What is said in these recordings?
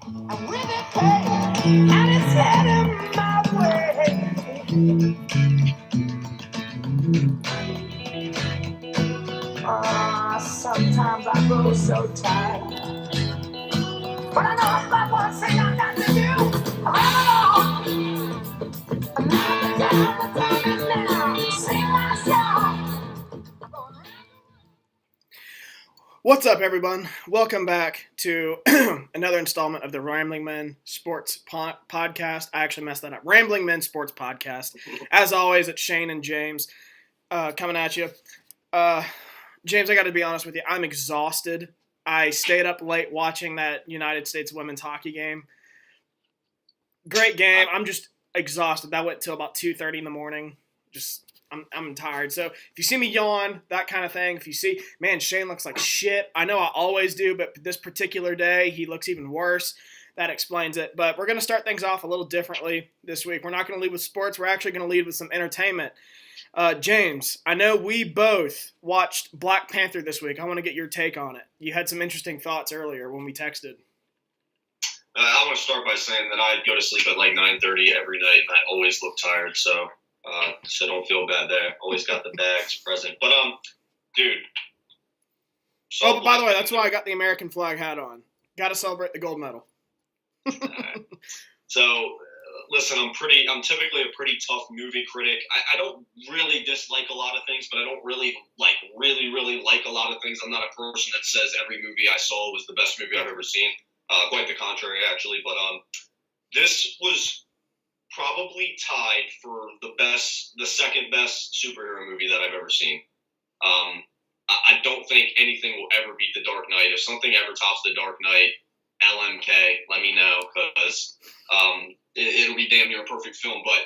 I'm with it, hey, and it's heading my way. Sometimes I grow so tired, but I know my one thing I got to do. I'm on. Now the time is now. Sing my song. What's up, everyone? Welcome back to another installment of the Rambling Men Sports Podcast. I actually messed that up. Rambling Men Sports Podcast. As always, it's Shane and James coming at you. James, I got to be honest with you. I'm exhausted. I stayed up late watching that United States women's hockey game. Great game. I'm just exhausted. That went till about 2:30 in the morning. I'm tired. So if you see me yawn, that kind of thing, if you see, man, Shane looks like shit. I know I always do, but this particular day, he looks even worse. That explains it. But we're going to start things off a little differently this week. We're not going to lead with sports. We're actually going to lead with some entertainment. James, I know we both watched Black Panther this week. I want to get your take on it. You had some interesting thoughts earlier when we texted. I want to start by saying that I go to sleep at like 9:30 every night, and I always look tired, so don't feel bad there. Always got the bags present. But, dude. Oh, but by the way, that's why I got the American flag hat on. Got to celebrate the gold medal. Right. So, listen, I'm typically a pretty tough movie critic. I don't really dislike a lot of things, but I don't really like a lot of things. I'm not a person that says every movie I saw was the best movie I've ever seen. Quite the contrary, actually. But this was probably tied for the second best superhero movie that I've ever seen. I don't think anything will ever beat The Dark Knight. If something ever tops The Dark Knight, LMK, let me know, because it'll be damn near a perfect film. But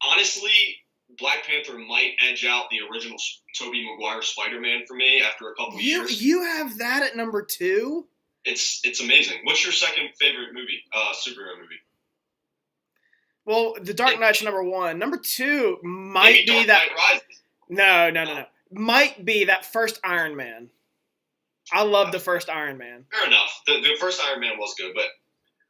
honestly, Black Panther might edge out the original Tobey Maguire Spider-Man for me after a couple years. You have that at number 2? It's amazing. What's your second favorite movie, superhero movie? Well, The Dark Knight's number 1. Number 2 might be Dark that. Knight Rises. No. Might be that first Iron Man. I love the first Iron Man. Fair enough. The first Iron Man was good, but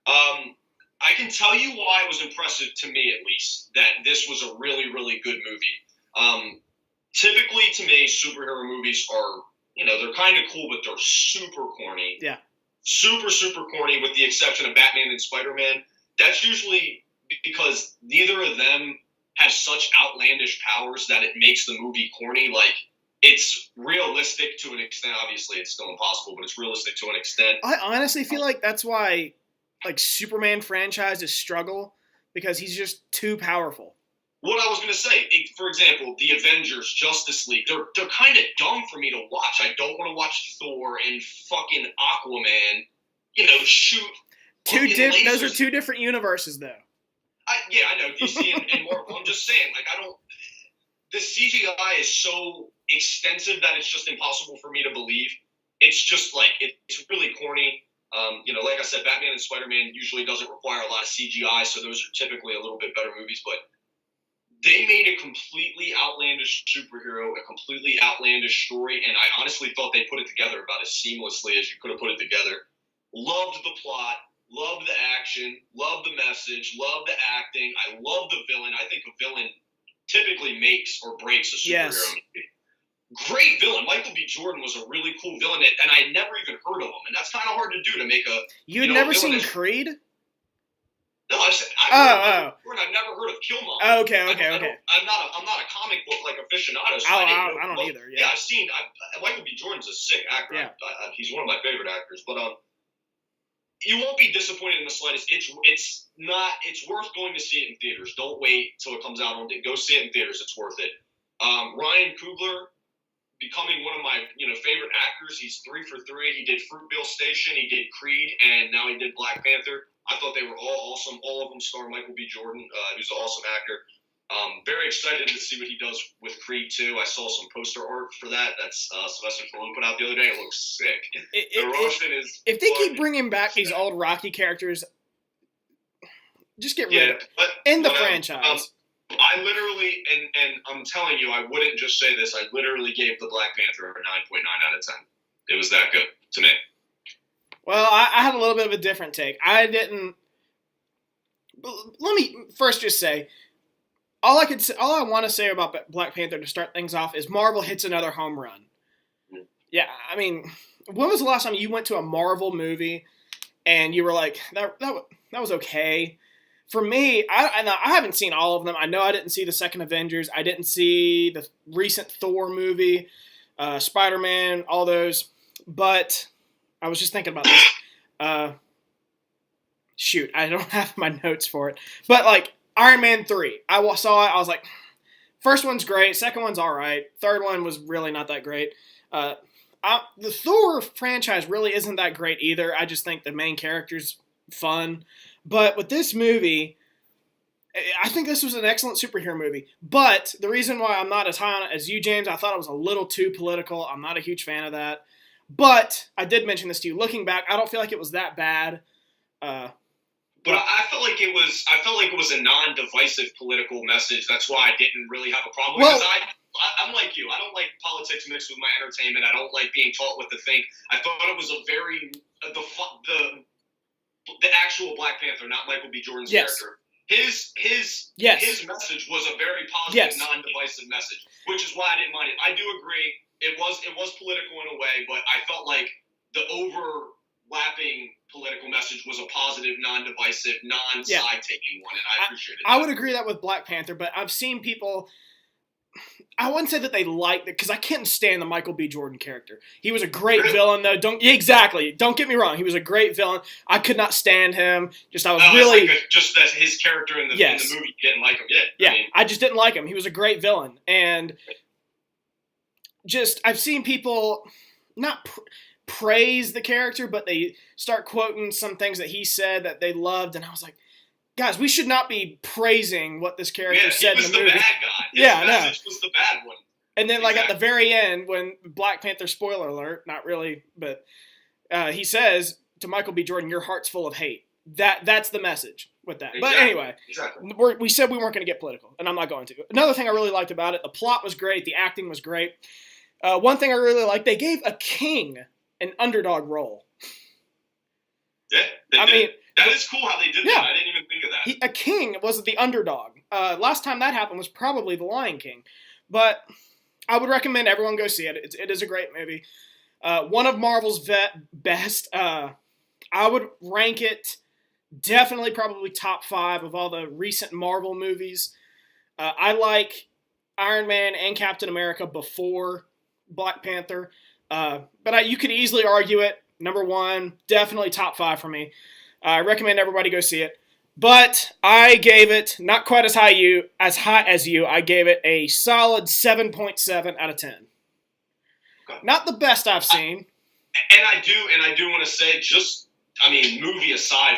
I can tell you why it was impressive to me, at least, that this was a really, really good movie. Typically, to me, superhero movies are, they're kind of cool, but they're super corny. Yeah. Super, super corny, with the exception of Batman and Spider-Man. That's usually because neither of them have such outlandish powers that it makes the movie corny. Like, it's realistic to an extent. Obviously, it's still impossible, but it's realistic to an extent. I honestly feel like that's why, Superman franchises struggle, because he's just too powerful. What I was going to say, for example, the Avengers, Justice League, they're kind of dumb for me to watch. I don't want to watch Thor and fucking Aquaman, shoot. Those are two different universes, though. I know, DC and Marvel. I'm just saying, the CGI is so extensive that it's just impossible for me to believe. It's just, it's really corny. Like I said, Batman and Spider-Man usually doesn't require a lot of CGI, so those are typically a little bit better movies, but they made a completely outlandish superhero, a completely outlandish story, and I honestly thought they put it together about as seamlessly as you could have put it together. Loved the plot. Love the action, love the message, love the acting. I love the villain. I think a villain typically makes or breaks a superhero movie. Great villain. Michael B. Jordan was a really cool villain, and I never even heard of him. And that's kind of hard to do, to make a. You'd never seen Creed? No, I've never heard of Killmonger. Okay. I'm not a comic book aficionado. So I don't either. Yeah, I've seen. Michael B. Jordan's a sick actor. Yeah. He's one of my favorite actors, but you won't be disappointed in the slightest. It's worth going to see it in theaters. Don't wait till it comes out on day. Go see it in theaters. It's worth it. Ryan Coogler becoming one of my favorite actors. He's 3 for 3. He did Fruitvale Station. He did Creed, and now he did Black Panther. I thought they were all awesome. All of them star Michael B. Jordan, who's an awesome actor. Very excited to see what he does with Creed 2. I saw some poster art for that. That's Sylvester Stallone put out the other day. It looks sick. If they keep bringing back these old Rocky characters, just get rid of it. The franchise. I literally, and I'm telling you, I wouldn't just say this. I literally gave the Black Panther a 9.9 out of 10. It was that good to me. Well, I had a little bit of a different take. I didn't. Let me first just say, all I want to say about Black Panther to start things off is Marvel hits another home run. Yeah, I mean, when was the last time you went to a Marvel movie and you were like, that was okay? For me, I haven't seen all of them. I know I didn't see the second Avengers. I didn't see the recent Thor movie, Spider-Man, all those. But I was just thinking about this. Shoot, I don't have my notes for it. But, like, Iron Man 3. I saw it. I was like, first one's great. Second one's all right. Third one was really not that great. The Thor franchise really isn't that great either. I just think the main character's fun. But with this movie, I think this was an excellent superhero movie. But the reason why I'm not as high on it as you, James, I thought it was a little too political. I'm not a huge fan of that. But I did mention this to you. Looking back, I don't feel like it was that bad. But I felt like it was a non-divisive political message. That's why I didn't really have a problem with it. I'm like you. I don't like politics mixed with my entertainment. I don't like being taught what to think. I thought it was a very the actual Black Panther, not Michael B. Jordan's character. His message was a very positive, non-divisive message, which is why I didn't mind it. I do agree. It was political in a way, but I felt like the overlapping political message was a positive, non-divisive, non-side-taking one, and I appreciated it. I would agree that with Black Panther, but I've seen people. I wouldn't say that they liked it because I couldn't stand the Michael B. Jordan character. He was a great villain, though. Don't get me wrong. He was a great villain. I could not stand him. Just that his character in the movie. You didn't like him. Yeah, I just didn't like him. He was a great villain, and just I've seen people not praise the character, but they start quoting some things that he said that they loved, and I was like, guys, we should not be praising what this character said in the movie. He was the bad guy. His message was the bad one. And then, like, at the very end, when Black Panther, spoiler alert, not really, but he says to Michael B. Jordan, your heart's full of hate. That's the message with that. Exactly. But anyway, we said we weren't going to get political, and I'm not going to. Another thing I really liked about it, the plot was great, the acting was great. One thing I really liked, they gave a king an underdog role. Yeah, I mean, that is cool how they did that. I didn't even think of that. A king was the underdog. Last time that happened was probably The Lion King. But I would recommend everyone go see it. It is a great movie. One of Marvel's best. I would rank it definitely probably top 5 of all the recent Marvel movies. I like Iron Man and Captain America before Black Panther. But you could easily argue it. Number 1, definitely top 5 for me. I recommend everybody go see it. But I gave it not quite as high as you. I gave it a solid 7.7 out of 10. Okay. Not the best I've seen. And I do want to say, movie aside,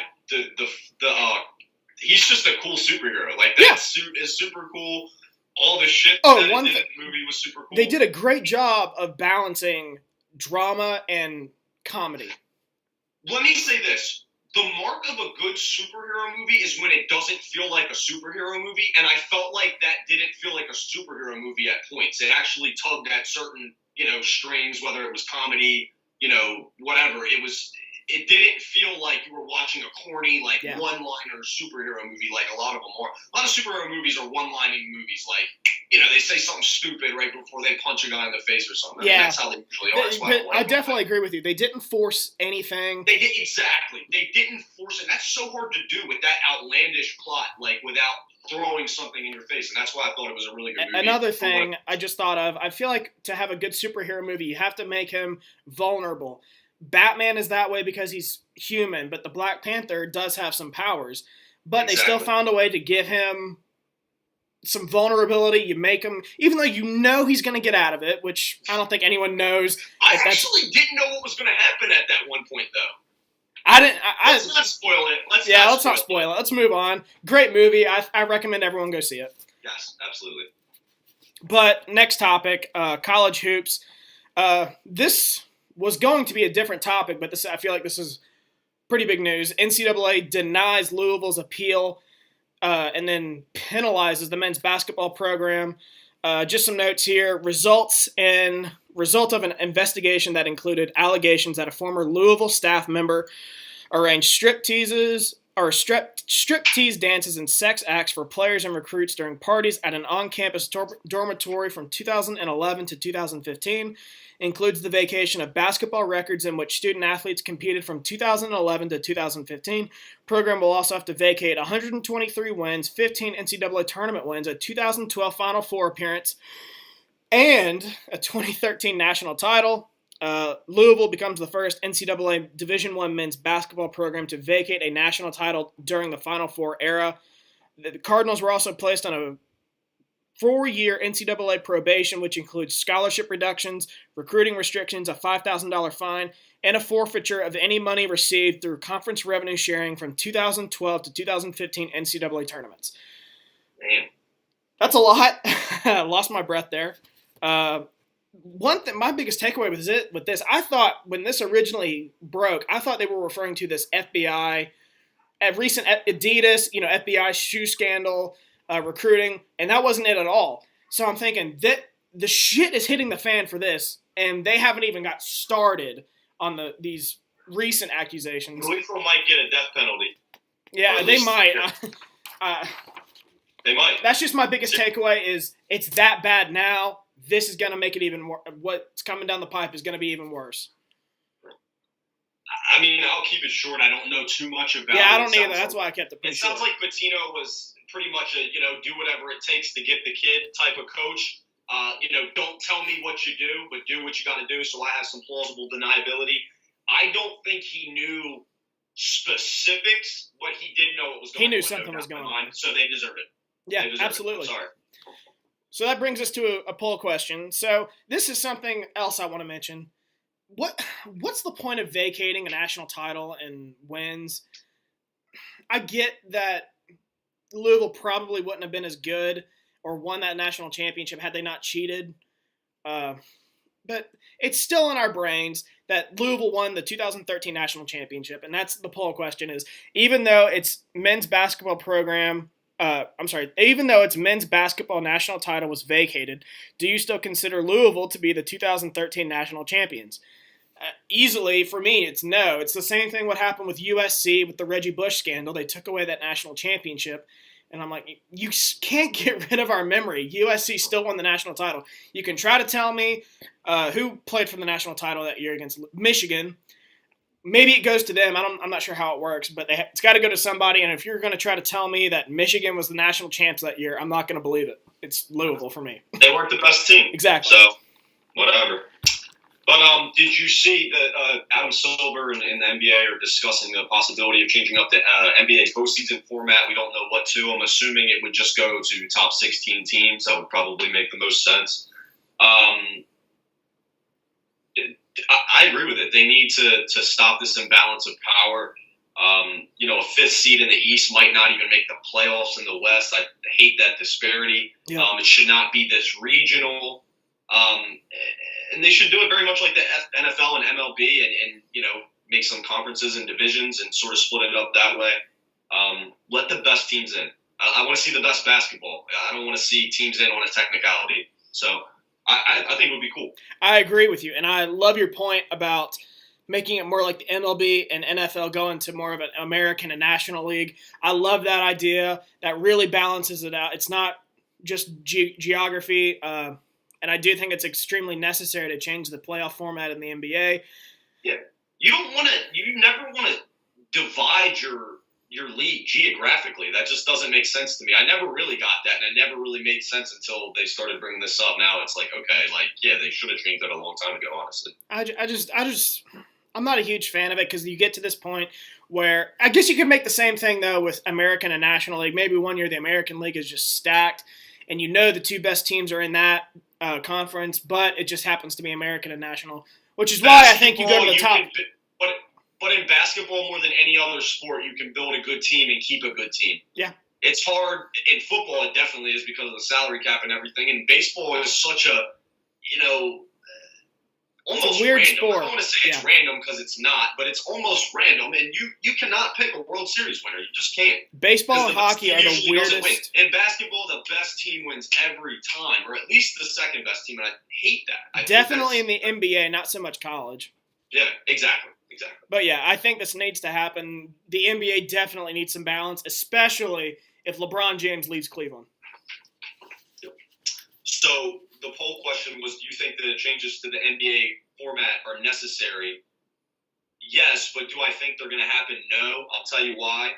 he's just a cool superhero. Like that suit is super cool. All the shit that in the movie was super cool. They did a great job of balancing drama and comedy. Let me say this. The mark of a good superhero movie is when it doesn't feel like a superhero movie, and I felt like that didn't feel like a superhero movie at points. It actually tugged at certain, strings, whether it was comedy, whatever. It didn't feel like you were watching a corny, one-liner superhero movie like a lot of them are. A lot of superhero movies are one-lining movies, like, they say something stupid right before they punch a guy in the face or something. Yeah. I mean, that's how they usually are. I definitely agree with you. They didn't force anything. They didn't force it. That's so hard to do with that outlandish plot, like, without throwing something in your face, and that's why I thought it was a really good movie. Another thing I just thought of, I feel like to have a good superhero movie, you have to make him vulnerable. Batman is that way because he's human, but the Black Panther does have some powers. But They still found a way to give him some vulnerability. You make him, even though he's going to get out of it, which I don't think anyone knows. I actually didn't know what was going to happen at that one point, though. Let's not spoil it. Let's not spoil it. Let's move on. Great movie. I recommend everyone go see it. Yes, absolutely. But next topic, college hoops. This was going to be a different topic, but I feel like this is pretty big news. NCAA denies Louisville's appeal and then penalizes the men's basketball program. Just some notes here. Result of an investigation that included allegations that a former Louisville staff member arranged striptease dances and sex acts for players and recruits during parties at an on-campus dormitory from 2011 to 2015. Includes the vacation of basketball records in which student athletes competed from 2011 to 2015. Program will also have to vacate 123 wins, 15 NCAA tournament wins, a 2012 Final Four appearance, and a 2013 national title. Louisville becomes the first NCAA Division I men's basketball program to vacate a national title during the Final Four era. The Cardinals were also placed on a 4-year NCAA probation, which includes scholarship reductions, recruiting restrictions, a $5,000 fine, and a forfeiture of any money received through conference revenue sharing from 2012 to 2015 NCAA tournaments. Man. That's a lot. I lost my breath there. One thing, my biggest takeaway with this, I thought when this originally broke, I thought they were referring to this FBI, recent Adidas, FBI shoe scandal, recruiting, and that wasn't it at all. So I'm thinking that the shit is hitting the fan for this, and they haven't even got started on these recent accusations. Louisville might get a death penalty. Yeah, they might. They might. That's just my biggest takeaway is it's that bad now. This is going to make it even more. What's coming down the pipe is going to be even worse. I mean, I'll keep it short. I don't know too much about it. Yeah, I don't either. That's why I kept it pretty short. It sounds like Pitino was pretty much a, do whatever it takes to get the kid type of coach. Don't tell me what you do, but do what you got to do. So I have some plausible deniability. I don't think he knew specifics, but he did know what was going on. He knew something was going on. So they deserve it. Yeah, absolutely. Sorry. So that brings us to a poll question. So this is something else I want to mention. What's the point of vacating a national title and wins? I get that Louisville probably wouldn't have been as good or won that national championship had they not cheated. But it's still in our brains that Louisville won the 2013 national championship, and that's the poll question is, even though its men's basketball program even though its men's basketball national title was vacated, do you still consider Louisville to be the 2013 national champions? Easily, for me, it's no. It's the same thing what happened with USC with the Reggie Bush scandal. They took away that national championship, and I'm like, you can't get rid of our memory. USC still won the national title. You can try to tell me who played for the national title that year against Michigan. Maybe it goes to them. I'm not sure how it works, but it's got to go to somebody. And if you're going to try to tell me that Michigan was the national champs that year, I'm not going to believe it. It's Louisville for me. They weren't the best team. Exactly. So, whatever. But did you see that Adam Silver and the NBA are discussing the possibility of changing up the NBA postseason format? We don't know what to. I'm assuming it would just go to top 16 teams. That would probably make the most sense. I agree with it. They need to stop this imbalance of power. A fifth seed in the East might not even make the playoffs in the West. I hate that disparity. Yeah. It should not be this regional. And they should do it very much like the NFL and MLB and make some conferences and divisions and sort of split it up that way. Let the best teams in. I want to see the best basketball. I don't want to see teams in on a technicality. So I think it would be cool. I agree with you, and I love your point about making it more like the MLB and NFL going to more of an American and National League. I love that idea. That really balances it out. It's not just geography, and I do think it's extremely necessary to change the playoff format in the NBA. Yeah, you never want to divide your league geographically. That just doesn't make sense to me. I never really got that, and it never really made sense until they started bringing this up. Now it's like, okay, they should have changed that a long time ago, honestly. I'm not a huge fan of it because you get to this point where I guess you could make the same thing, though, with American and National League. Maybe one year the American League is just stacked, and the two best teams are in that conference, but it just happens to be American and National, which is why I think you go to the top. But in basketball, more than any other sport, you can build a good team and keep a good team. Yeah. It's hard. In football, it definitely is because of the salary cap and everything. And baseball is such a, almost weird random. sport. I don't want to say it's random because it's not, but it's almost random. And you cannot pick a World Series winner. You just can't. Baseball and hockey are the weirdest. In basketball, the best team wins every time, or at least the second best team. And I hate that. Definitely in the NBA, not so much college. Yeah, exactly. But yeah, I think this needs to happen. The NBA definitely needs some balance, especially if LeBron James leaves Cleveland. So the poll question was, do you think the changes to the NBA format are necessary? Yes, but do I think they're going to happen? No. I'll tell you why.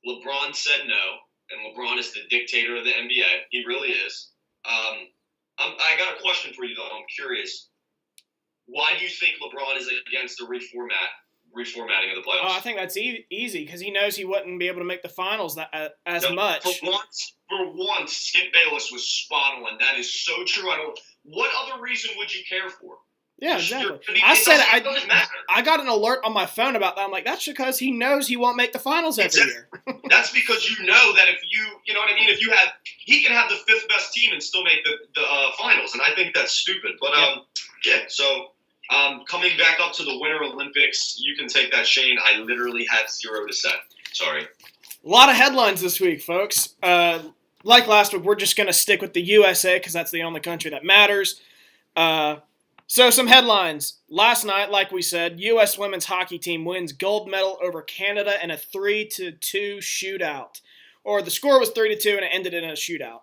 LeBron said no, and LeBron is the dictator of the NBA. He really is. I got a question for you, though. I'm curious. Why do you think LeBron is against the reformatting of the playoffs? Oh, I think that's easy because he knows he wouldn't be able to make the finals as much. For once, Skip Bayless was spot on. That is so true. What other reason would you care for? Yeah, exactly. I got an alert on my phone about that. I'm like, that's because he knows he won't make the finals every year. That's because you know that if you know what I mean? He can have the fifth best team and still make the finals. And I think that's stupid. But, so coming back up to the Winter Olympics, you can take that, Shane. I literally had zero to say. Sorry. A lot of headlines this week, folks. Like last week, we're just going to stick with the USA because that's the only country that matters. So some headlines. Last night, like we said, U.S. women's hockey team wins gold medal over Canada in a 3-2 shootout. Or the score was 3-2 and it ended in a shootout.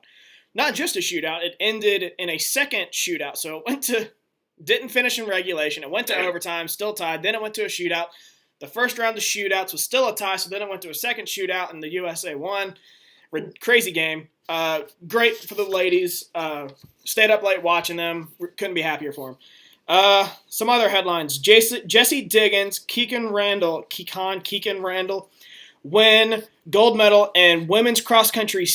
Not just a shootout, it ended in a second shootout. So it didn't finish in regulation. It went to overtime, still tied. Then it went to a shootout. The first round of shootouts was still a tie, so then it went to a second shootout and the USA won. Crazy game. Great for the ladies. Stayed up late watching them. Couldn't be happier for them. Some other headlines. Jesse Diggins, Keegan Randall win gold medal in women's cross country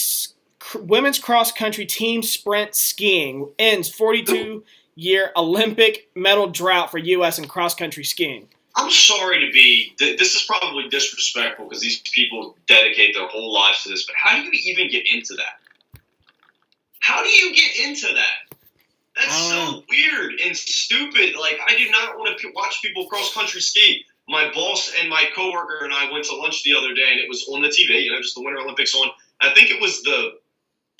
team sprint skiing. Ends 42-year Olympic medal drought for U.S. in cross country skiing. I'm sorry to be. This is probably disrespectful because these people dedicate their whole lives to this. But how do you even get into that? How do you get into that? That's so weird and stupid. Like, I do not want to watch people cross country ski. My boss and my coworker and I went to lunch the other day, and it was on the TV. Just the Winter Olympics on. I think it was the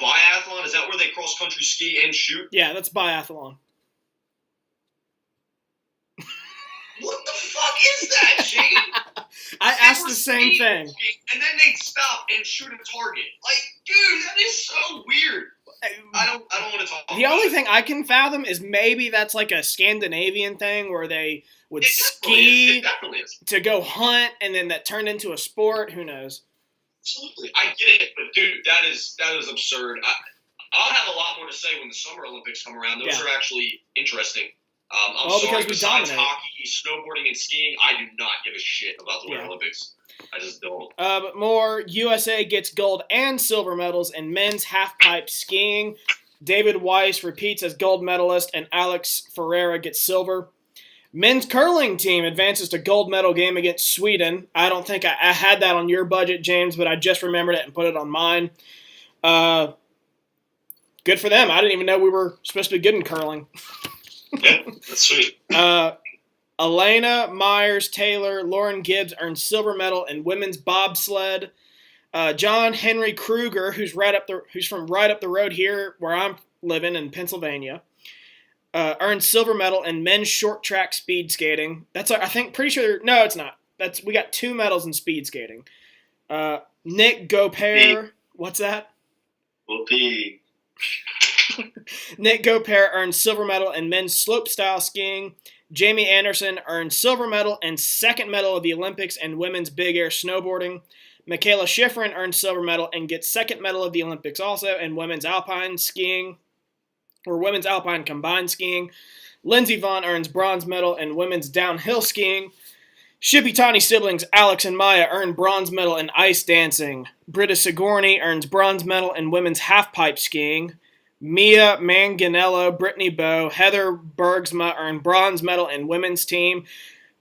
biathlon. Is that where they cross country ski and shoot? Yeah, that's biathlon. What the fuck is that, Shane? I asked the same thing. And then they stop and shoot a target. Like, dude, that is so weird. I don't want to talk about it. The only thing I can fathom is maybe that's like a Scandinavian thing where they would ski to go hunt and then that turned into a sport. Who knows? Absolutely. I get it, but dude, that is absurd. I'll have a lot more to say when the Summer Olympics come around. Those are actually interesting. I'm sorry, because we besides dominate. hockey, snowboarding, and skiing, I do not give a shit about the Winter Olympics. I just don't. But more, USA gets gold and silver medals in men's half-pipe skiing. David Weiss repeats as gold medalist, and Alex Ferreira gets silver. Men's curling team advances to gold medal game against Sweden. I don't think I had that on your budget, James, but I just remembered it and put it on mine. Good for them. I didn't even know we were supposed to be good in curling. Yeah, that's sweet. Elena Myers-Taylor, Lauren Gibbs earned silver medal in women's bobsled. John Henry Kruger, who's from right up the road here where I'm living in Pennsylvania, earned silver medal in men's short track speed skating. That's pretty sure. No, it's not. We got 2 medals in speed skating. Nick Gopert, what's that? Whoopee. Nick Gopert earned silver medal in men's slopestyle skiing. Jamie Anderson earned silver medal and second medal of the Olympics in women's big air snowboarding. Michaela Schifrin earned silver medal and gets second medal of the Olympics also in women's alpine skiing, or women's alpine combined skiing. Lindsey Vonn earns bronze medal in women's downhill skiing. Shibitani siblings Alex and Maya earned bronze medal in ice dancing. Britta Sigourney earns bronze medal in women's half-pipe skiing. Mia Manganello, Brittany Bowe, Heather Bergsma earned bronze medal in women's team.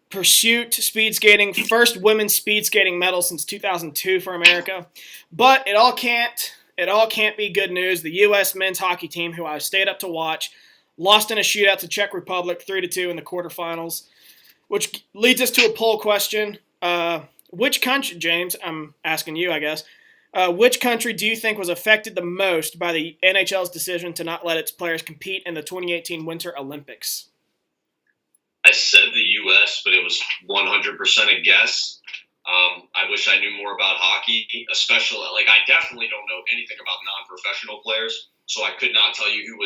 Pursuit speed skating, first women's speed skating medal since 2002 for America. But it all can't be good news. The U.S. men's hockey team, who I stayed up to watch, lost in a shootout to Czech Republic 3-2 in the quarterfinals, which leads us to a poll question. Which country, James, I'm asking you, I guess, which country do you think was affected the most by the NHL's decision to not let its players compete in the 2018 Winter Olympics? I said the U.S., but it was 100% a guess. I wish I knew more about hockey, especially, I definitely don't know anything about non-professional players, so I could not tell you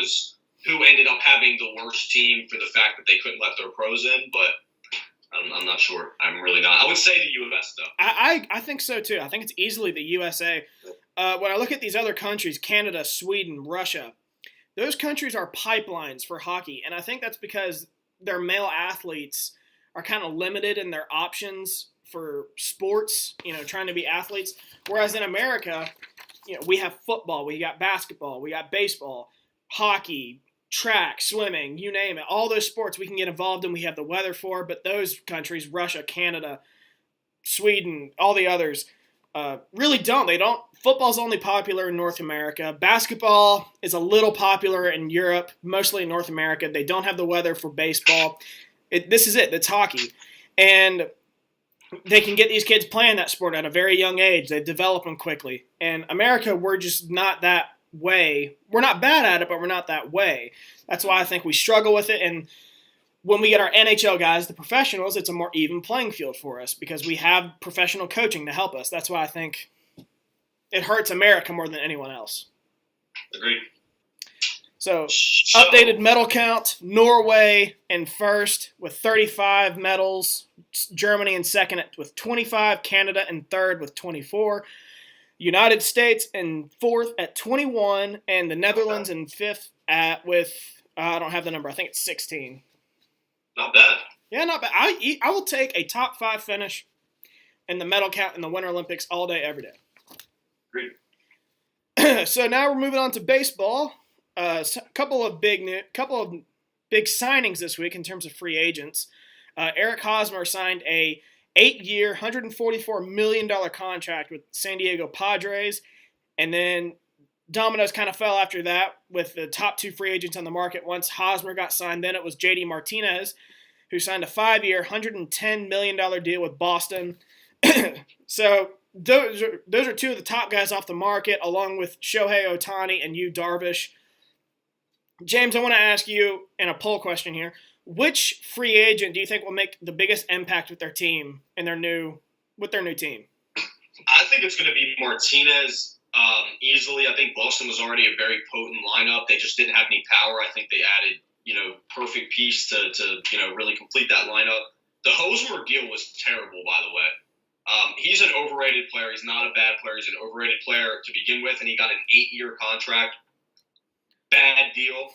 who ended up having the worst team for the fact that they couldn't let their pros in, but I'm not sure. I'm really not. I would say the U.S., though. I think so, too. I think it's easily the USA. When I look at these other countries, Canada, Sweden, Russia, those countries are pipelines for hockey, and I think that's because their male athletes are kind of limited in their options for sports, trying to be athletes. Whereas in America, we have football, we got basketball, we got baseball, hockey, track, swimming, you name it. All those sports we can get involved in, we have the weather for, but those countries, Russia, Canada, Sweden, all the others, really don't. They don't. Football's only popular in North America. Basketball is a little popular in Europe, mostly in North America. They don't have the weather for baseball. This is it. It's hockey. And they can get these kids playing that sport at a very young age. They develop them quickly. In America, we're just not that way. We're not bad at it, but we're not that way. That's why I think we struggle with it. And when we get our NHL guys, the professionals, it's a more even playing field for us because we have professional coaching to help us. That's why I think it hurts America more than anyone else. Agreed. So, updated medal count, Norway in first with 35 medals, Germany in second with 25, Canada in third with 24, United States in fourth at 21, and the Netherlands in fifth I don't have the number, I think it's 16. Not bad. Yeah, not bad. I will take a top 5 finish in the medal count in the Winter Olympics all day, every day. Agreed. So now we're moving on to baseball. A couple of big signings this week in terms of free agents. Eric Hosmer signed a 8-year, $144 million contract with San Diego Padres, and then dominoes kind of fell after that with the top 2 free agents on the market. Once Hosmer got signed, then it was JD Martinez, who signed a 5-year, $110 million deal with Boston. So those are 2 of the top guys off the market, along with Shohei Ohtani and Yu Darvish. James, I want to ask you in a poll question here, which free agent do you think will make the biggest impact with their team and their new team? I think it's going to be Martinez easily. I think Boston was already a very potent lineup. They just didn't have any power. I think they added, perfect piece to really complete that lineup. The Hosmer deal was terrible, by the way. He's an overrated player. He's not a bad player. He's an overrated player to begin with, and he got an 8-year contract. Bad deal.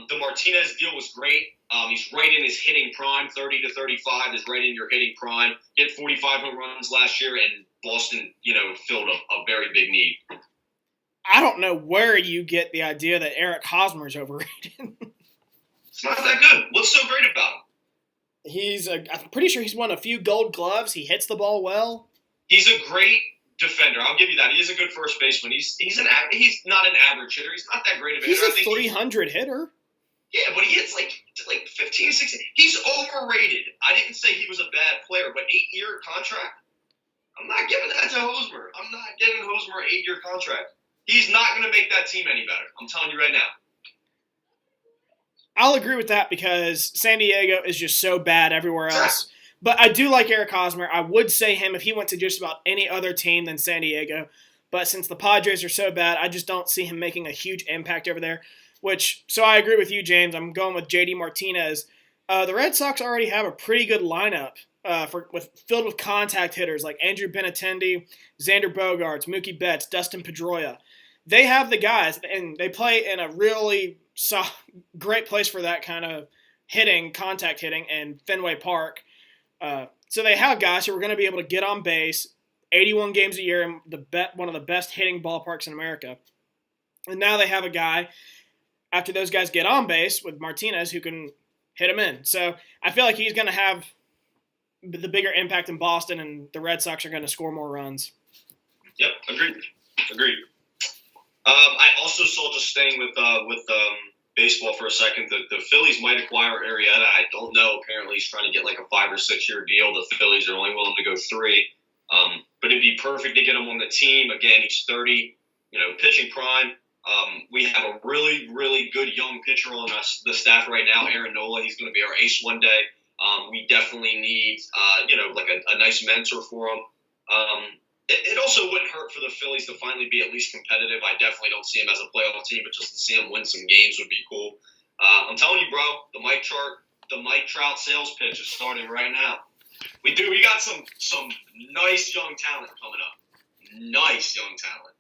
The Martinez deal was great. He's right in his hitting prime. 30 to 35 is right in your hitting prime. Hit 45 home runs last year, and Boston, filled a very big need. I don't know where you get the idea that Eric Hosmer is overrated. It's not that good. What's so great about him? I'm pretty sure he's won a few Gold Gloves. He hits the ball well. He's a great defender. I'll give you that. He is a good first baseman. He's not an average hitter. He's not that great of a hitter. He's a 300 hitter. Yeah, but he hits like 15, 16. He's overrated. I didn't say he was a bad player, but 8-year contract? I'm not giving that to Hosmer. I'm not giving Hosmer an 8-year contract. He's not going to make that team any better. I'm telling you right now. I'll agree with that because San Diego is just so bad everywhere else. But I do like Eric Hosmer. I would say him if he went to just about any other team than San Diego. But since the Padres are so bad, I just don't see him making a huge impact over there. So I agree with you, James. I'm going with JD Martinez. The Red Sox already have a pretty good lineup filled with contact hitters like Andrew Benintendi, Xander Bogaerts, Mookie Betts, Dustin Pedroia. They have the guys, and they play in a really great place for that kind of contact hitting, in Fenway Park. So they have guys who are going to be able to get on base 81 games a year in one of the best hitting ballparks in America. And now they have a guy, after those guys get on base with Martinez, who can hit them in. So I feel like he's going to have the bigger impact in Boston, and the Red Sox are going to score more runs. Yep, agreed. I also saw, just staying with baseball for a second. The Phillies might acquire Arrieta. I don't know. Apparently, he's trying to get like a 5 or 6 year deal. The Phillies are only willing to go 3. But it'd be perfect to get him on the team. Again, he's 30, pitching prime. We have a really, really good young pitcher on the staff right now, Aaron Nola. He's going to be our ace one day. We definitely need, like a nice mentor for him. It also wouldn't hurt for the Phillies to finally be at least competitive. I definitely don't see him as a playoff team, but just to see him win some games would be cool. I'm telling you, bro, the Mike Trout sales pitch is starting right now. We got some nice young talent coming up. Nice young talent.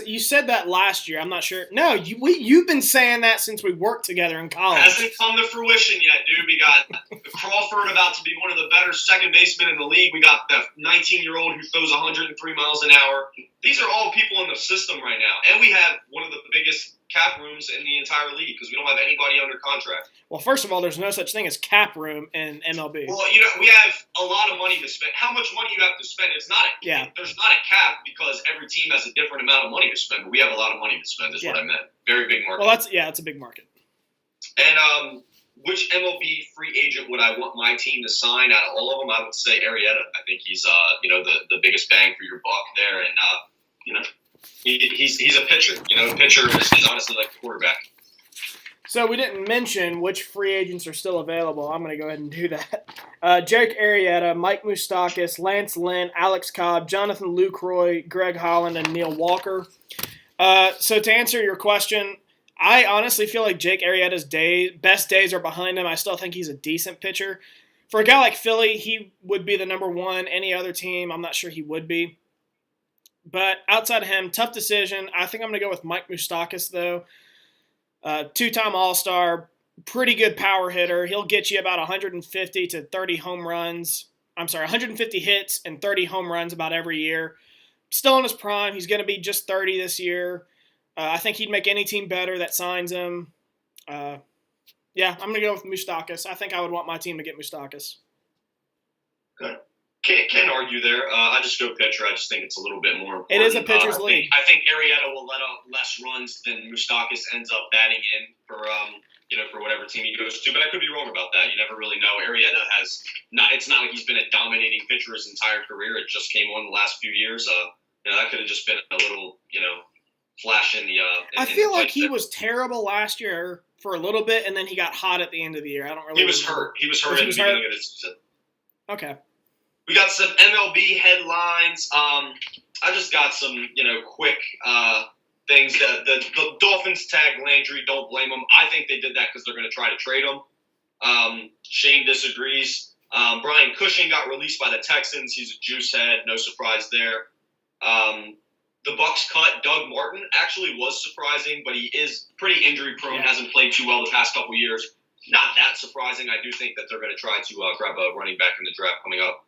You said that last year. I'm not sure. No, you've been saying that since we worked together in college. Hasn't come to fruition yet, dude. We got Crawford about to be one of the better second basemen in the league. We got the 19-year-old who throws 103 miles an hour. These are all people in the system right now, and we have one of the biggest cap rooms in the entire league because we don't have anybody under contract. Well, first of all, there's no such thing as cap room in MLB. Well, we have a lot of money to spend. How much money you have to spend? There's not a cap because every team has a different amount of money to spend. But we have a lot of money to spend. Is what I meant. Very big market. Well, it's a big market. And which MLB free agent would I want my team to sign? Out of all of them, I would say Arrieta. I think he's the biggest bang for your buck there, and he's a pitcher. A pitcher is honestly like a quarterback. So we didn't mention which free agents are still available. I'm going to go ahead and do that. Jake Arrieta, Mike Moustakas, Lance Lynn, Alex Cobb, Jonathan Lucroy, Greg Holland, and Neil Walker. So to answer your question, I honestly feel like Jake Arrieta's best days are behind him. I still think he's a decent pitcher. For a guy like Philly, he would be the number one. Any other team, I'm not sure he would be. But outside of him, tough decision. I think I'm going to go with Mike Moustakas, though. Two-time All-Star, pretty good power hitter. He'll get you about 150 to 30 home runs. 150 hits and 30 home runs about every year. Still in his prime. He's going to be just 30 this year. I think he'd make any team better that signs him. I'm going to go with Moustakas. I think I would want my team to get Moustakas. Good. Can't argue there. I just go pitcher. I just think it's a little bit more important. It is a pitcher's league. I think Arrieta will let out less runs than Moustakas ends up batting in for whatever team he goes to. But I could be wrong about that. You never really know. Arrieta it's not like he's been a dominating pitcher his entire career. It just came on the last few years. That could have just been a little, flash in the. I feel like he was terrible last year for a little bit, and then he got hot at the end of the year. I don't really. He was hurt. He was hurt at the beginning of the season. Okay. We got some MLB headlines. I just got some, quick things. The Dolphins tagged Landry. Don't blame them. I think they did that because they're going to try to trade him. Shane disagrees. Brian Cushing got released by the Texans. He's a juice head. No surprise there. The Bucks cut Doug Martin. Actually was surprising, but he is pretty injury prone. Hasn't played too well the past couple years. Not that surprising. I do think that they're going to try to grab a running back in the draft coming up.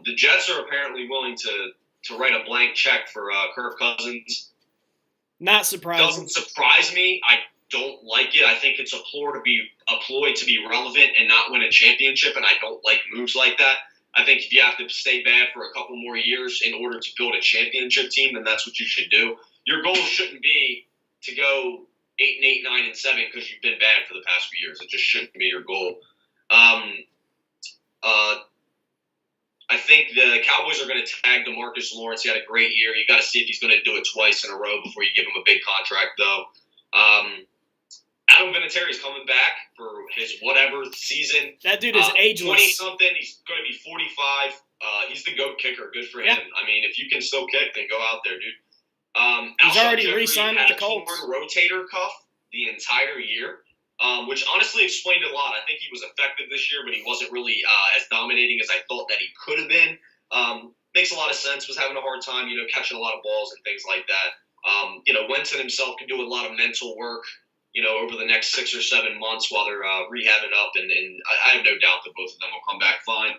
The Jets are apparently willing to write a blank check for Kirk Cousins. Not surprising. Doesn't surprise me. I don't like it. I think it's a ploy to be relevant and not win a championship, and I don't like moves like that. I think if you have to stay bad for a couple more years in order to build a championship team, then that's what you should do. Your goal shouldn't be to go 8-8, 9-7 because you've been bad for the past few years. It just shouldn't be your goal. I think the Cowboys are going to tag DeMarcus Lawrence. He had a great year. You got to see if he's going to do it twice in a row before you give him a big contract, though. Adam Vinatieri's coming back for his whatever season. That dude is ageless. 20-something. He's going to be 45. He's the GOAT kicker. Good for him. I mean, if you can still kick, then go out there, dude. He's already re-signed with the Colts. He had a rotator cuff the entire year. Which honestly explained a lot. I think he was effective this year, but he wasn't really as dominating as I thought that he could have been. Makes a lot of sense. Was having a hard time, catching a lot of balls and things like that. Winston himself can do a lot of mental work, over the next 6 or 7 months while they're rehabbing up, and I have no doubt that both of them will come back fine.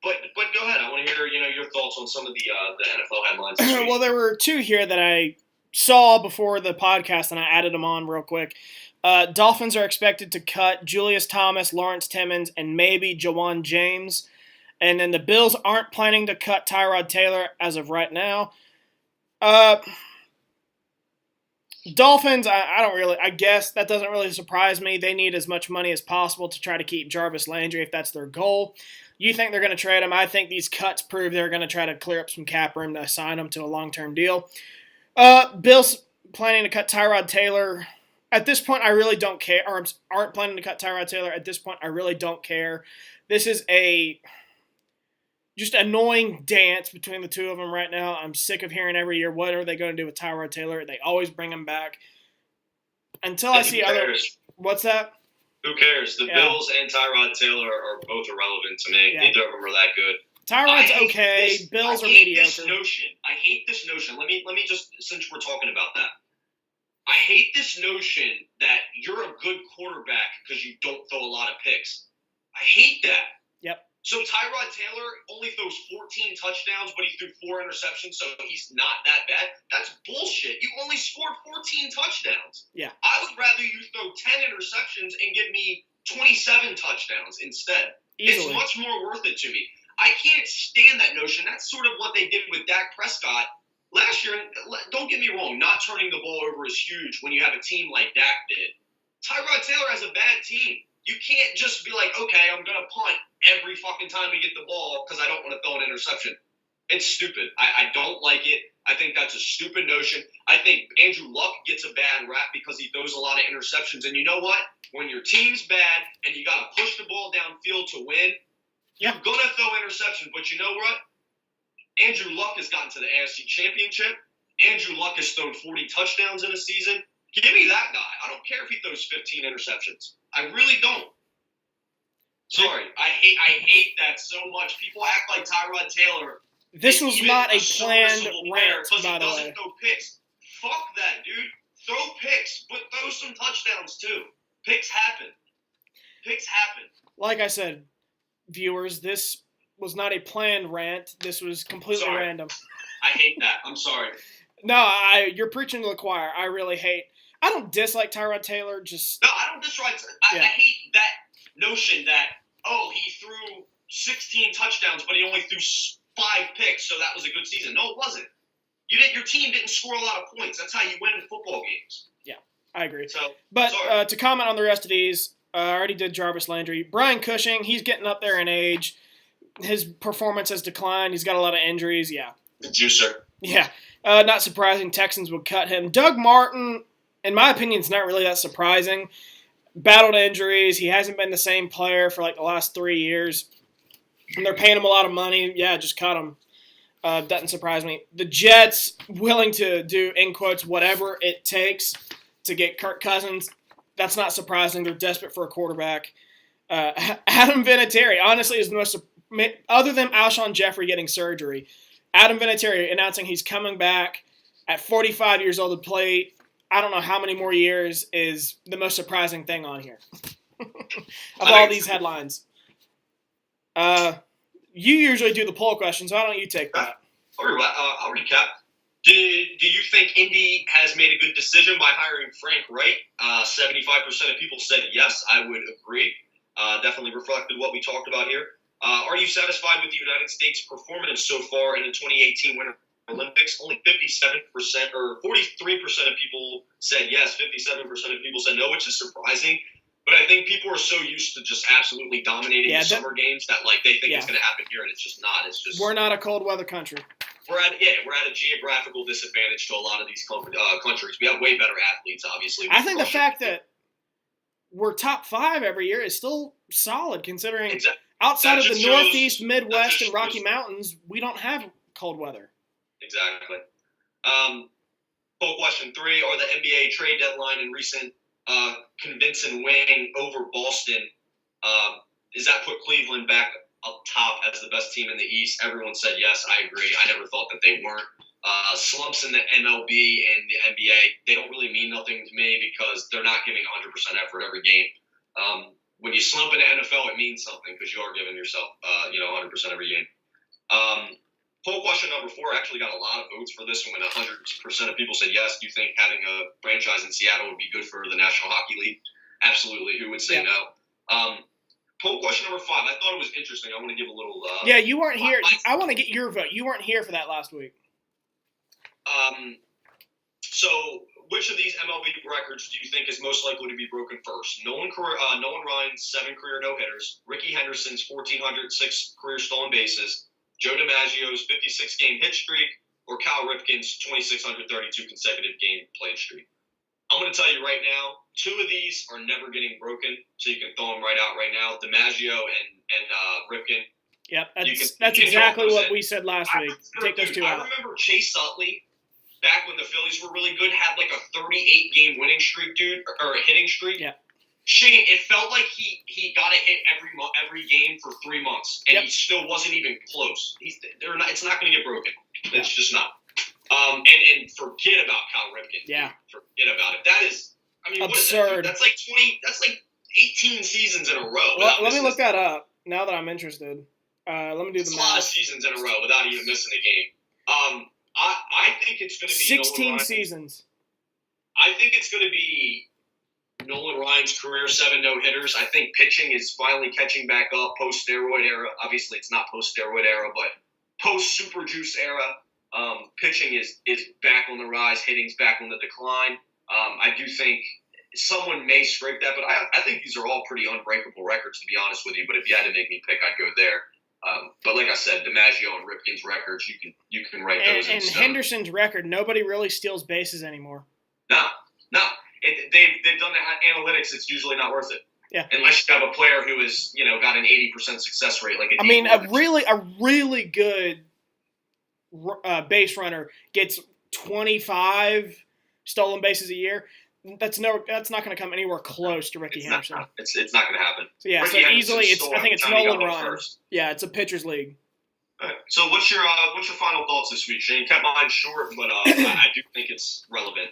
But go ahead. I want to hear your thoughts on some of the NFL headlines. Well, there were two here that I saw before the podcast, and I added them on real quick. Dolphins are expected to cut Julius Thomas, Lawrence Timmons, and maybe Jawan James. And then the Bills aren't planning to cut Tyrod Taylor as of right now. Dolphins, I guess that doesn't really surprise me. They need as much money as possible to try to keep Jarvis Landry if that's their goal. You think they're going to trade him? I think these cuts prove they're going to try to clear up some cap room to sign him to a long-term deal. Bills planning to cut Tyrod Taylor. At this point, I really don't care. Or aren't planning to cut Tyrod Taylor. At this point, I really don't care. This is a just annoying dance between the two of them right now. I'm sick of hearing every year, what are they going to do with Tyrod Taylor? They always bring him back. Until I see other... What's that? Who cares? The Bills and Tyrod Taylor are both irrelevant to me. Neither of them are that good. Tyrod's okay. Bills are mediocre. I hate this notion. Let me just, since we're talking about that. I hate this notion that you're a good quarterback because you don't throw a lot of picks. I hate that. Yep. So Tyrod Taylor only throws 14 touchdowns, but he threw 4 interceptions, so he's not that bad. That's bullshit. You only scored 14 touchdowns. Yeah. I would rather you throw 10 interceptions and give me 27 touchdowns instead. Easily. It's much more worth it to me. I can't stand that notion. That's sort of what they did with Dak Prescott last year. Don't get me wrong, not turning the ball over is huge when you have a team like Dak did. Tyrod Taylor has a bad team. You can't just be like, okay, I'm going to punt every fucking time we get the ball because I don't want to throw an interception. It's stupid. I don't like it. I think that's a stupid notion. I think Andrew Luck gets a bad rap because he throws a lot of interceptions. And you know what? When your team's bad and you got to push the ball downfield to win, you're going to throw interceptions. But you know what? Andrew Luck has gotten to the AFC Championship. Andrew Luck has thrown 40 touchdowns in a season. Give me that guy. I don't care if he throws 15 interceptions. I really don't. Sorry. I hate that so much. People act like Tyrod Taylor. This was not a planned rant, by the way. He doesn't throw picks. Fuck that, dude. Throw picks, but throw some touchdowns too. Picks happen. Picks happen. Like I said, viewers, this was not a planned rant. This was completely random. I hate that. I'm sorry. No, you're preaching to the choir. I really hate. I don't dislike Tyrod Taylor. No, I don't dislike. I hate that notion that he threw 16 touchdowns, but he only threw 5 picks, so that was a good season. No, it wasn't. Your team didn't score a lot of points. That's how you win in football games. Yeah, I agree. So, but to comment on the rest of these, I already did Jarvis Landry. Brian Cushing, he's getting up there in age. His performance has declined. He's got a lot of injuries. Yeah. The juicer. Yeah. Not surprising Texans would cut him. Doug Martin, in my opinion, is not really that surprising. Battled injuries. He hasn't been the same player for like the last 3 years. And they're paying him a lot of money. Yeah, just cut him. Doesn't surprise me. The Jets willing to do, in quotes, whatever it takes to get Kirk Cousins. That's not surprising. They're desperate for a quarterback. Adam Vinatieri, honestly, is the most, other than Alshon Jeffrey getting surgery, Adam Vinatieri announcing he's coming back at 45 years old to play, I don't know how many more years, is the most surprising thing on here. Of all these headlines. You usually do the poll question, so why don't you take that? I'll recap. Do you think Indy has made a good decision by hiring Frank Wright? 75% of people said yes. I would agree. Definitely reflected what we talked about here. Are you satisfied with the United States' performance so far in the 2018 Winter Olympics? Only 57% or 43% of people said yes. 57% of people said no, which is surprising. But I think people are so used to just absolutely dominating the summer games that like they think it's going to happen here, and it's just not. It's just we're not a cold weather country. We're at a geographical disadvantage to a lot of these countries. We have way better athletes, obviously. I think the fact that we're top 5 every year is still solid, considering outside of the Northeast, Midwest, and Rocky Mountains, we don't have cold weather. Exactly. Poll question 3: Are the NBA trade deadline and recent convincing win over Boston, does that put Cleveland back up top as the best team in the East? Everyone said yes. I agree. I never thought that they weren't. Slumps in the MLB and the NBA, they don't really mean nothing to me because they're not giving 100% effort every game. When you slump in the NFL, it means something because you are giving yourself 100% every game. Poll question number 4 actually got a lot of votes for this one. 100% of people said yes. Do you think having a franchise in Seattle would be good for the National Hockey League? Absolutely. Who would say no? Poll question number 5. I thought it was interesting. I want to give a little. You weren't here. I want to get your vote. You weren't here for that last week. So which of these MLB records do you think is most likely to be broken first? Nolan Ryan's 7 career no-hitters, Ricky Henderson's 1,406 career stolen bases, Joe DiMaggio's 56-game hit streak, or Cal Ripken's 2,632 consecutive game played streak? I'm going to tell you right now, 2 of these are never getting broken, so you can throw them right out right now. DiMaggio and Ripken. Yep, that's exactly what we said last week. Take those 2 out. I remember Chase Utley, back when the Phillies were really good, had like a 38-game winning streak, dude, or a hitting streak. Yeah. Shane, it felt like he got a hit every game for 3 months, and he still wasn't even close. It's not going to get broken. It's just not. And forget about Cal Ripken. Yeah. Forget about it. That is, I mean, absurd. What is that? That's like 18 seasons in a row. Well, let me look that up now that I'm interested. Let me do the math. A lot of seasons in a row without even missing a game. I think it's going to be 16 seasons. I think it's going to be Nolan Ryan's career 7 no-hitters. I think pitching is finally catching back up post-steroid era. Obviously, it's not post-steroid era, but post-super juice era. Pitching is back on the rise. Hitting's back on the decline. I do think someone may scrape that, but I think these are all pretty unbreakable records, to be honest with you. But if you had to make me pick, I'd go there. But like I said, DiMaggio and Ripken's records, you can write those in stone. Henderson's record, nobody really steals bases anymore. No. They've done the analytics. It's usually not worth it. Yeah. Unless you have a player who is, got an 80% success rate, like a really good base runner gets 25 stolen bases a year. That's not going to come anywhere close to Ricky Henderson. It's not going to happen. So yeah, Ricky easily I think it's Nolan Ryan. First. Yeah, it's a pitcher's league. All right. So what's your final thoughts this week, Shane? Kept mine short, but I do think it's relevant.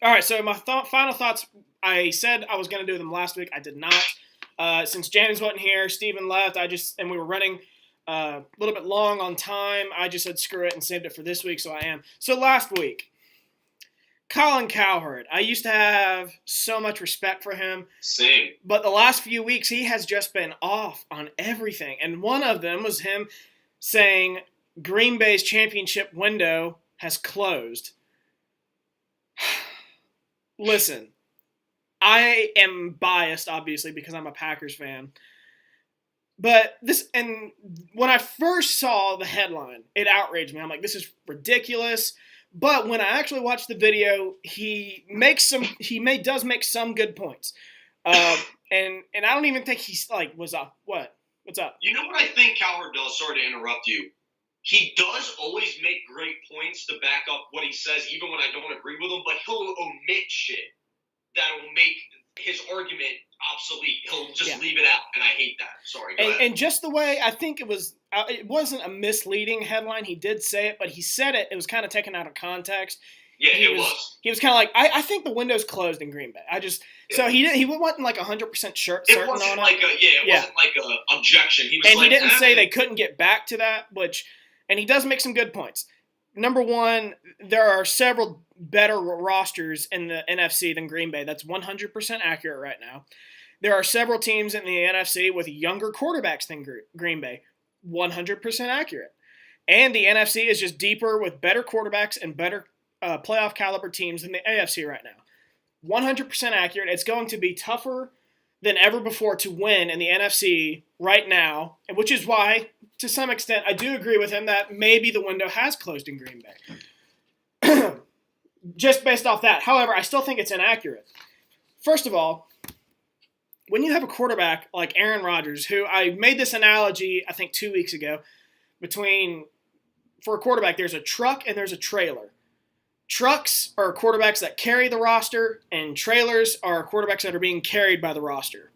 All right, so my final thoughts. I said I was going to do them last week. I did not. Since James wasn't here, Steven left. And we were running a little bit long on time. I just said screw it and saved it for this week, so I am. So last week, Colin Cowherd. I used to have so much respect for him. Same. But the last few weeks, he has just been off on everything. And one of them was him saying Green Bay's championship window has closed. Listen, I am biased, obviously, because I'm a Packers fan. But and when I first saw the headline, it outraged me. I'm like, this is ridiculous. But when I actually watched the video, he does make some good points. And I don't even think he's like, what's up? What's up? You know what I think Cowherd does? Sorry to interrupt you. He does always make great points to back up what he says, even when I don't agree with him, but he'll omit shit that'll make his argument obsolete. He'll just leave it out, and I hate that. Sorry, go ahead. And just the way, I think it wasn't a misleading headline. He did say it, but he said it was kind of taken out of context. Yeah, it was. He was kind of like, I think the window's closed in Green Bay. So he wasn't like 100% certain on it. Wasn't like a objection. He didn't say they couldn't get back to that, and he does make some good points. Number one, there are several better rosters in the NFC than Green Bay. That's 100% accurate right now. There are several teams in the NFC with younger quarterbacks than Green Bay. 100% accurate. And the NFC is just deeper with better quarterbacks and better playoff caliber teams than the AFC right now. 100% accurate. It's going to be tougher than ever before to win in the NFC right now, which is why, to some extent, I do agree with him that maybe the window has closed in Green Bay. Just based off that. However, I still think it's inaccurate. First of all, when you have a quarterback like Aaron Rodgers, who I made this analogy, I think 2 weeks ago, for a quarterback, there's a truck and there's a trailer. Trucks are quarterbacks that carry the roster, and trailers are quarterbacks that are being carried by the roster.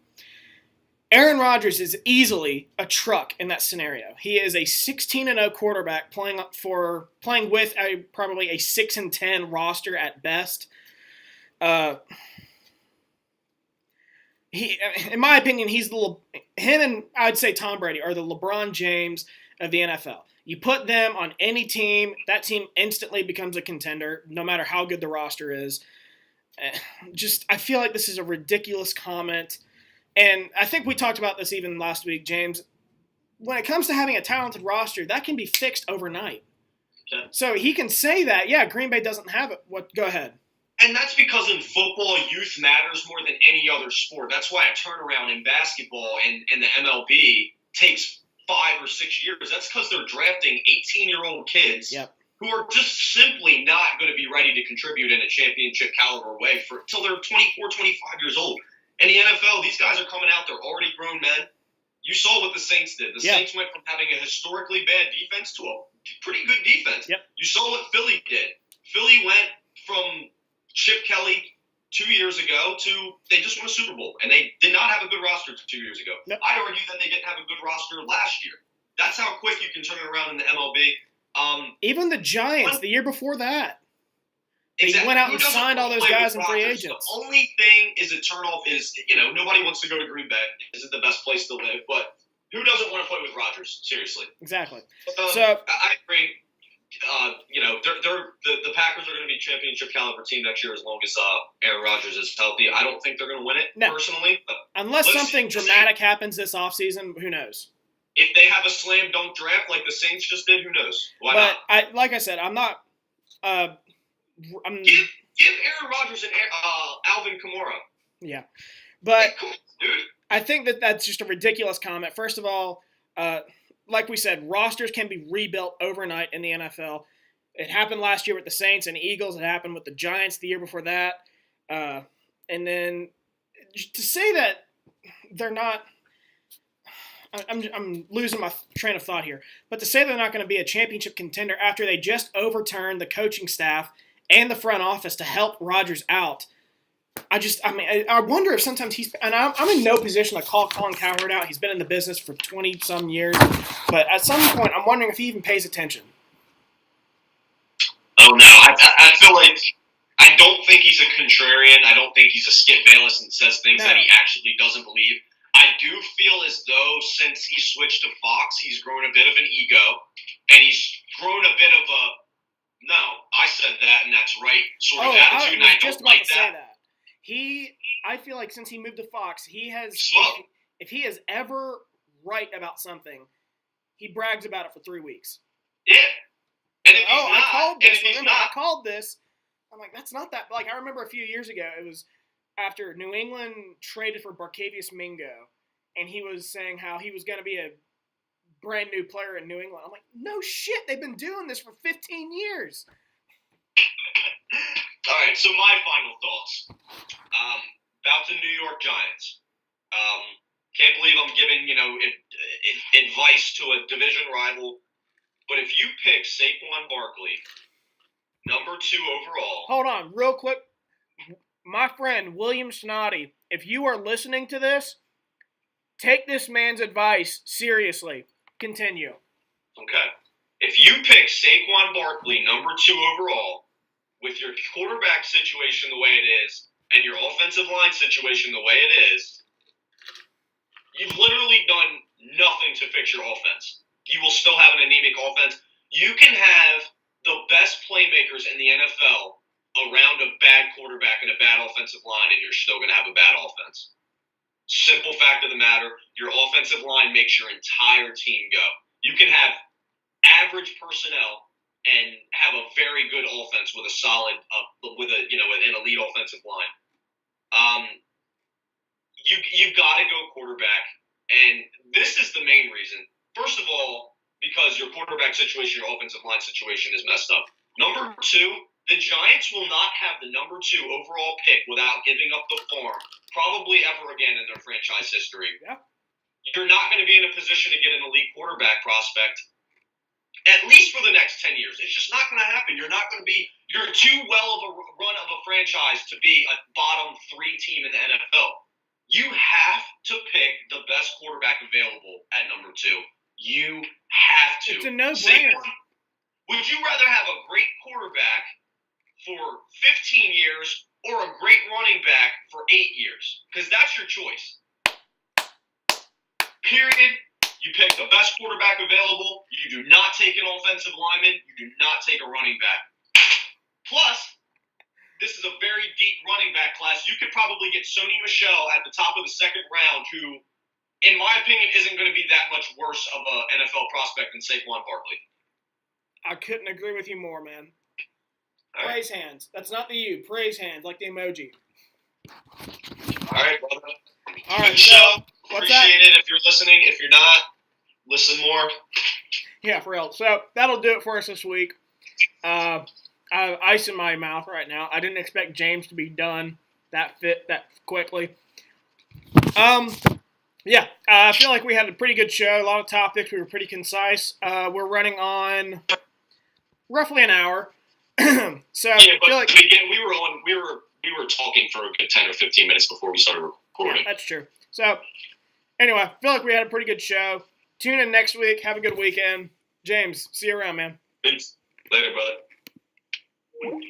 Aaron Rodgers is easily a truck in that scenario. He is a 16-0 quarterback playing with probably a 6-10 roster at best. In my opinion, him and I'd say Tom Brady are the LeBron James of the NFL. You put them on any team, that team instantly becomes a contender, no matter how good the roster is. I feel like this is a ridiculous comment. And I think we talked about this even last week, James. When it comes to having a talented roster, that can be fixed overnight. Okay. So he can say that, Green Bay doesn't have it. Go ahead. And that's because in football, youth matters more than any other sport. That's why a turnaround in basketball and the MLB takes 5 or 6 years. That's because they're drafting 18-year-old kids who are just simply not going to be ready to contribute in a championship caliber way until they're 24, 25 years old. In the NFL, these guys are coming out. They're already grown men. You saw what the Saints did. The Saints went from having a historically bad defense to a pretty good defense. You saw what Philly did. Philly went from Chip Kelly 2 years ago to they just won a Super Bowl, and they did not have a good roster 2 years ago. I'd argue that they didn't have a good roster last year. That's how quick you can turn it around in the MLB. Even the Giants, the year before that. They Exactly. went out and signed all those guys in free agents. The only thing is a turnoff is, nobody wants to go to Green Bay. Isn't the best place to live, but who doesn't want to play with Rodgers? Seriously. Exactly. So I agree. The Packers are going to be a championship caliber team next year as long as Aaron Rodgers is healthy. I don't think they're going to win it personally. But unless something dramatic happens this offseason, who knows? If they have a slam dunk draft like the Saints just did, who knows? Why not? Like I said, I'm not. Give Aaron Rodgers and Alvin Kamara. Yeah, but come on, dude. I think that's just a ridiculous comment. First of all, like we said, rosters can be rebuilt overnight in the NFL. It happened last year with the Saints and Eagles. It happened with the Giants the year before that. And then to say that they're not – I'm losing my train of thought here. But to say they're not going to be a championship contender after they just overturned the coaching staff and the front office to help Rodgers out, I wonder if sometimes and I'm in no position to call Colin Cowherd out. He's been in the business for 20-some years. But at some point, I'm wondering if he even pays attention. Oh, no. I feel like I don't think he's a contrarian. I don't think he's a Skip Bayless and says things that he actually doesn't believe. I do feel as though since he switched to Fox, he's grown a bit of an ego. And he's grown a bit of a, no, I said that and that's right sort of attitude. And I don't like that. I feel like since he moved to Fox, he has, if he is ever right about something, he brags about it for 3 weeks. Yeah. And if I called this. I'm like, that's not that. Like, I remember a few years ago, it was after New England traded for Barkevius Mingo, and he was saying how he was going to be a brand new player in New England. I'm like, no shit, they've been doing this for 15 years. All right, so my final thoughts about the New York Giants. Can't believe I'm giving advice to a division rival, but if you pick Saquon Barkley, number 2 overall. Hold on, real quick. My friend William Snoddy, if you are listening to this, take this man's advice seriously. Continue. Okay. If you pick Saquon Barkley, number 2 overall, with your quarterback situation the way it is, and your offensive line situation the way it is, you've literally done nothing to fix your offense. You will still have an anemic offense. You can have the best playmakers in the NFL around a bad quarterback and a bad offensive line, and you're still going to have a bad offense. Simple fact of the matter, your offensive line makes your entire team go. You can have average personnel and have a very good offense with a solid, an elite offensive line. You got to go quarterback, and this is the main reason. First of all, because your quarterback situation, your offensive line situation is messed up. Number 2, the Giants will not have the number 2 overall pick without giving up the farm, probably ever again in their franchise history. Yeah. You're not going to be in a position to get an elite quarterback prospect, at least for the next 10 years. It's just not going to happen. You're too well of a run of a franchise to be a bottom 3 team in the NFL. You have to pick the best quarterback available at number 2. You have to. It's a no-brainer. Would you rather have a great quarterback for 15 years or a great running back for 8 years? Because that's your choice. Period. You pick the best quarterback available. You do not take an offensive lineman. You do not take a running back. Plus, this is a very deep running back class. You could probably get Sony Michel at the top of the second round, who, in my opinion, isn't going to be that much worse of an NFL prospect than Saquon Barkley. I couldn't agree with you more, man. All right. Praise hands. That's not the U. Praise hands, like the emoji. All right, brother. All right, Good show. what's Appreciate it. If you're listening, if you're not, listen more. Yeah, for real. So that'll do it for us this week. I have ice in my mouth right now. I didn't expect James to be done that quickly. Yeah, I feel like we had a pretty good show. A lot of topics. We were pretty concise. We're running on roughly an hour. So Yeah, but I feel like again, we were talking for a good 10 or 15 minutes before we started recording. yeah, that's true. So anyway, I feel like we had a pretty good show. Tune in next week. Have a good weekend. James, see you around, man. Thanks. Later, brother.